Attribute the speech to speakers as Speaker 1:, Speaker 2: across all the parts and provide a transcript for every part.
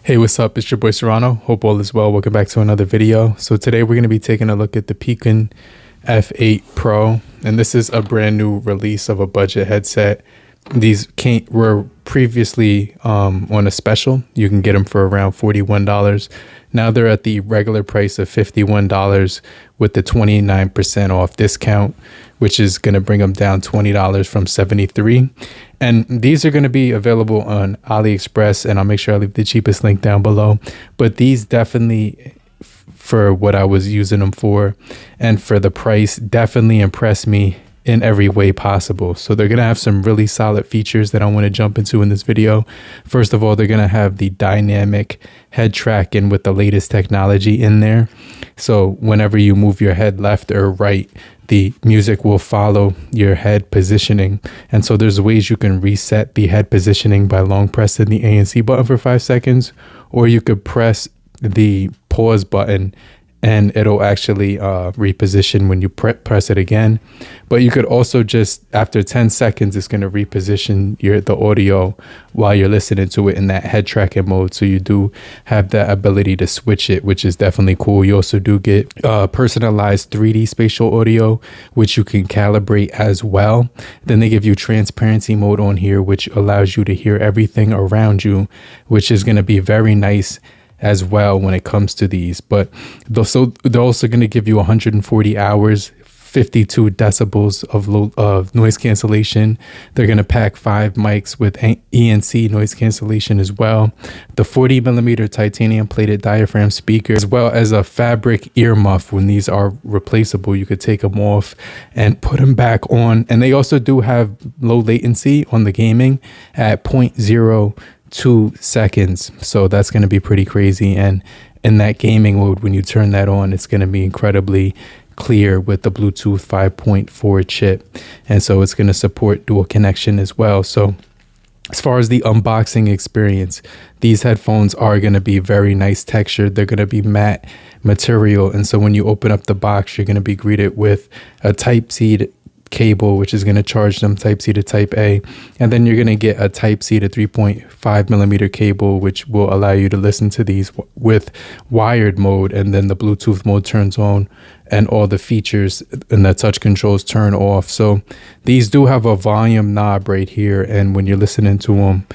Speaker 1: Hey, what's up? It's your boy Serrano. Hope all is well. Welcome back to another video. So today we're going to be taking a look at the Picun F8 Pro, and this is a brand new release of a budget headset. These were previously on a special. You can get them for around $41. Now they're at the regular price of $51 with the 29% off discount, which is going to bring them down $20 from $73. And these are going to be available on AliExpress, and I'll make sure I leave the cheapest link down below. But these definitely, for what I was using them for and for the price, definitely impressed me in every way possible. So they're going to have some really solid features that I want to jump into in this video. First of all, they're going to have the dynamic head tracking with the latest technology in there. So whenever you move your head left or right, the music will follow your head positioning. And so there's ways you can reset the head positioning by long pressing the ANC button for 5 seconds, or you could press the pause button and it'll actually reposition when you press it again. But you could also just, after 10 seconds, it's going to reposition the audio while you're listening to it in that head tracking mode. So you do have the ability to switch it, which is definitely cool. You also do get personalized 3D spatial audio, which you can calibrate as well. Then they give you transparency mode on here, which allows you to hear everything around you, which is going to be very nice as well when it comes to these. But they're also going to give you 140 hours, 52 decibels of noise cancellation. They're going to pack 5 mics with ANC noise cancellation as well. The 40mm titanium plated diaphragm speaker, as well as a fabric earmuff. When these are replaceable, you could take them off and put them back on. And they also do have low latency on the gaming at 0.02 seconds. So that's going to be pretty crazy. And in that gaming mode, when you turn that on, it's going to be incredibly clear with the Bluetooth 5.4 chip. And so it's going to support dual connection as well. So as far as the unboxing experience, these headphones are going to be very nice textured. They're going to be matte material. And so when you open up the box, you're going to be greeted with a Type-C cable, which is going to charge them Type-C to Type-A, and then you're going to get a Type-C to 3.5mm cable, which will allow you to listen to these with wired mode, and then the Bluetooth mode turns on and all the features and the touch controls turn off. So these do have a volume knob right here, and when you're listening to them,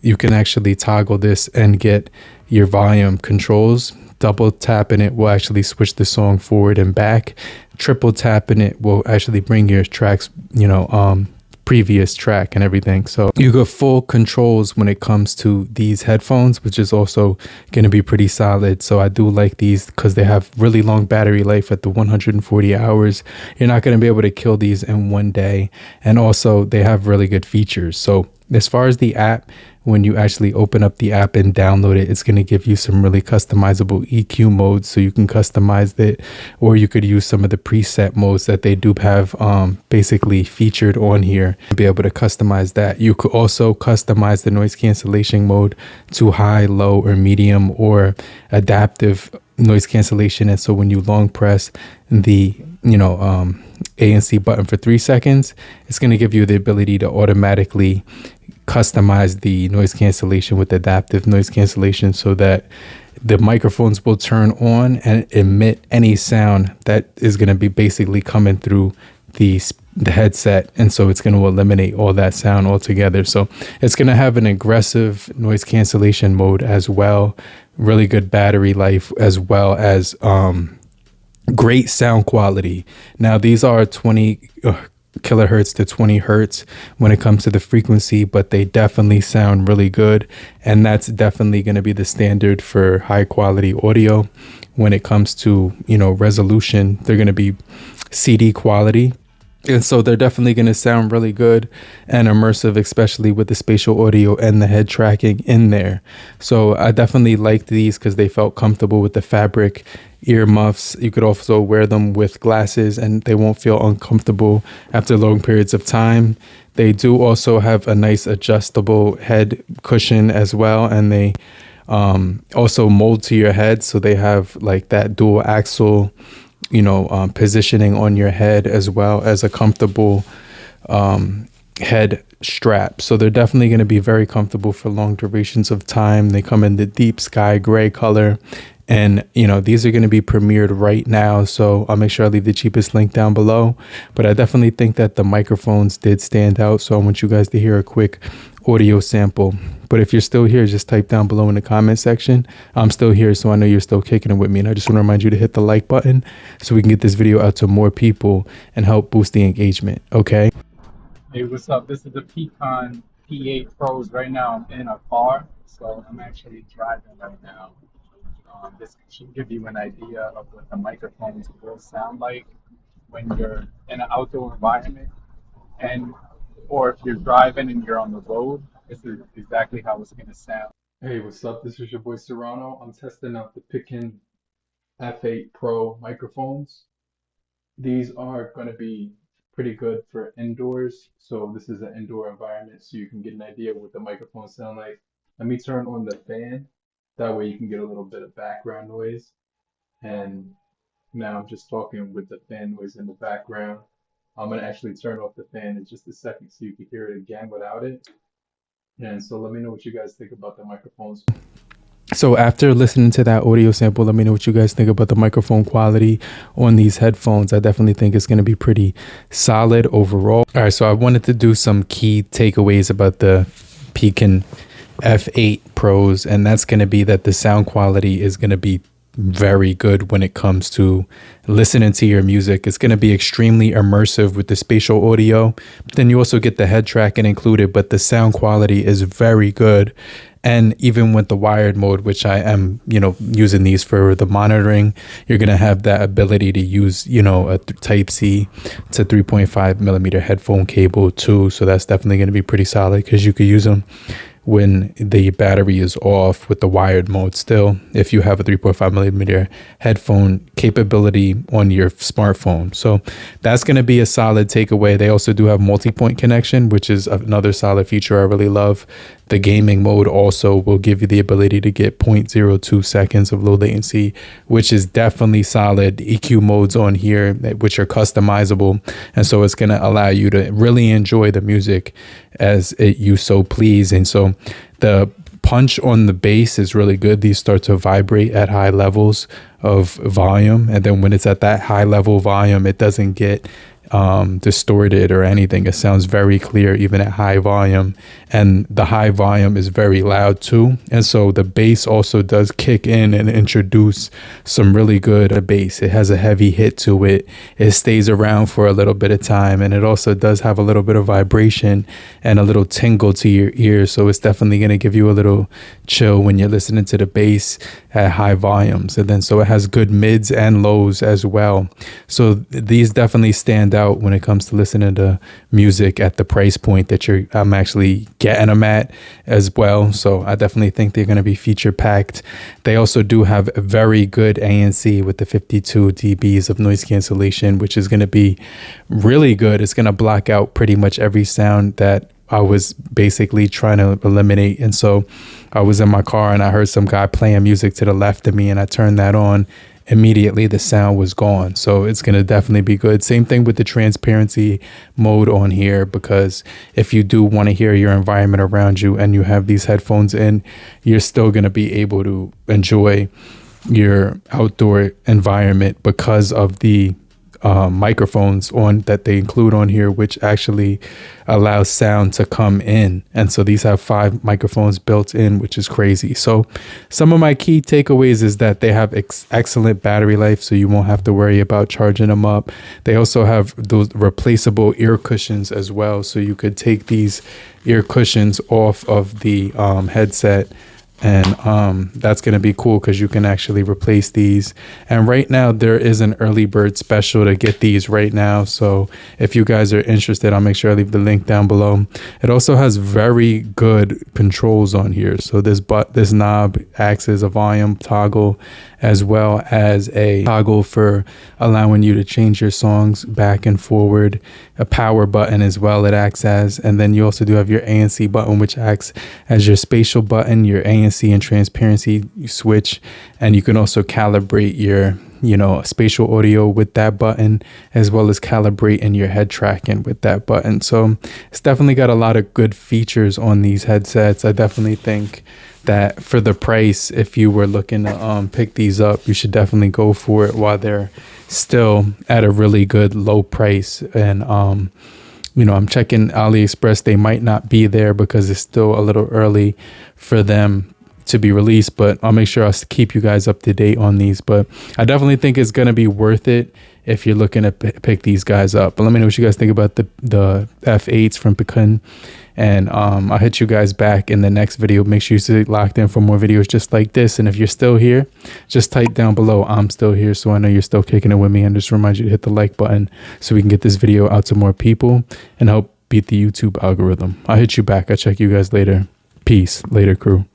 Speaker 1: you can actually toggle this and get your volume controls. Double tapping it will actually switch the song forward and back. Triple tapping it will actually bring your tracks, previous track and everything. So you got full controls when it comes to these headphones, which is also going to be pretty solid. So I do like these because they have really long battery life at the 140 hours. You're not going to be able to kill these in one day. And also they have really good features. So as far as the app, when you actually open up the app and download it, it's going to give you some really customizable EQ modes, so you can customize it, or you could use some of the preset modes that they do have basically featured on here to be able to customize that. You could also customize the noise cancellation mode to high, low, or medium, or adaptive noise cancellation. And so when you long press the ANC button for 3 seconds, it's going to give you the ability to automatically customize the noise cancellation with adaptive noise cancellation, so that the microphones will turn on and emit any sound that is going to be basically coming through the headset. And so it's going to eliminate all that sound altogether. So it's going to have an aggressive noise cancellation mode as well, really good battery life, as well as great sound quality. Now these are 20 kilohertz to 20 hertz when it comes to the frequency, but they definitely sound really good. And that's definitely going to be the standard for high quality audio. When it comes to, resolution, they're going to be CD quality. And so they're definitely going to sound really good and immersive, especially with the spatial audio and the head tracking in there. So I definitely liked these because they felt comfortable with the fabric earmuffs. You could also wear them with glasses and they won't feel uncomfortable after long periods of time. They do also have a nice adjustable head cushion as well. And they also mold to your head. So they have like that dual axle positioning on your head, as well as a comfortable head strap. So they're definitely going to be very comfortable for long durations of time. They come in the deep sky gray color. And, you know, these are going to be premiered right now. So I'll make sure I leave the cheapest link down below. But I definitely think that the microphones did stand out. So I want you guys to hear a quick audio sample. But if you're still here, just type down below in the comment section. I'm still here, so I know you're still kicking it with me. And I just want to remind you to hit the like button so we can get this video out to more people and help boost the engagement. Okay.
Speaker 2: Hey, what's up? This is the Picun P8 Pros. Right now I'm in a car, so I'm actually driving right now. This should give you an idea of what the microphones will sound like when you're in an outdoor environment, and or if you're driving and you're on the road, this is exactly how it's going to sound.
Speaker 1: Hey, what's up? This is your boy Serrano. I'm testing out the Picun F8 Pro microphones. These are going to be pretty good for indoors. So this is an indoor environment, so you can get an idea of what the microphones sound like. Let me turn on the fan. That way you can get a little bit of background noise. And now I'm just talking with the fan noise in the background. I'm going to actually turn off the fan in just a second so you can hear it again without it. And so let me know what you guys think about the microphones. So after listening to that audio sample, let me know what you guys think about the microphone quality on these headphones. I definitely think it's going to be pretty solid overall. All right, so I wanted to do some key takeaways about the Picun F8 Pros, and that's going to be that the sound quality is going to be very good when it comes to listening to your music. It's going to be extremely immersive with the spatial audio. Then you also get the head tracking included, but the sound quality is very good. And even with the wired mode, which I am, you know, using these for the monitoring, you're going to have that ability to use, you know, a Type-C to 3.5 millimeter headphone cable too. So that's definitely going to be pretty solid because you could use them when the battery is off with the wired mode still, if you have a 3.5 millimeter headphone capability on your smartphone. So that's going to be a solid takeaway. They also do have multi-point connection, which is another solid feature I really love. The gaming mode also will give you the ability to get 0.02 seconds of low latency, which is definitely solid. EQ modes on here, which are customizable. And so it's going to allow you to really enjoy the music as you so please. And so the punch on the bass is really good. These start to vibrate at high levels of volume. And then when it's at that high level volume, it doesn't get distorted or anything. It sounds very clear even at high volume, and the high volume is very loud too. And so the bass also does kick in and introduce some really good bass. It has a heavy hit to it. It stays around for a little bit of time, and it also does have a little bit of vibration and a little tingle to your ears. So it's definitely going to give you a little chill when you're listening to the bass at high volumes. And then so it has good mids and lows as well. So these definitely stand out when it comes to listening to music at the price point that I'm actually getting them at as well. So I definitely think they're going to be feature packed. They also do have a very good ANC with the 52 dBs of noise cancellation, which is going to be really good. It's going to block out pretty much every sound that I was basically trying to eliminate. And so I was in my car and I heard some guy playing music to the left of me, and I turned that on. Immediately the sound was gone. So it's going to definitely be good. Same thing with the transparency mode on here, because if you do want to hear your environment around you and you have these headphones in, you're still going to be able to enjoy your outdoor environment because of the microphones on that they include on here, which actually allows sound to come in. And so these have 5 microphones built in, which is crazy. So some of my key takeaways is that they have excellent battery life, so you won't have to worry about charging them up. They also have those replaceable ear cushions as well, so you could take these ear cushions off of the headset, and that's going to be cool because you can actually replace these. And right now there is an early bird special to get these right now, so if you guys are interested, I'll make sure I leave the link down below. It also has very good controls on here. So this knob acts as a volume toggle, as well as a toggle for allowing you to change your songs back and forward. A power button as well it acts as, and then you also do have your ANC button, which acts as your spatial button, your ANC and transparency switch, and you can also calibrate your you know, spatial audio with that button, as well as calibrating your head tracking with that button. So it's definitely got a lot of good features on these headsets. I definitely think that for the price, if you were looking to pick these up, you should definitely go for it while they're still at a really good low price. And you know, I'm checking AliExpress. They might not be there because it's still a little early for them to be released, but I'll make sure I'll keep you guys up to date on these. But I definitely think it's going to be worth it if you're looking to pick these guys up. But let me know what you guys think about the F8s from Picun. And I'll hit you guys back in the next video. Make sure you stay locked in for more videos just like this. And if you're still here, just type down below, I'm still here, so I know you're still kicking it with me. And just remind you to hit the like button so we can get this video out to more people and help beat the YouTube algorithm. I'll hit you back. I'll check you guys later. Peace. Later, crew.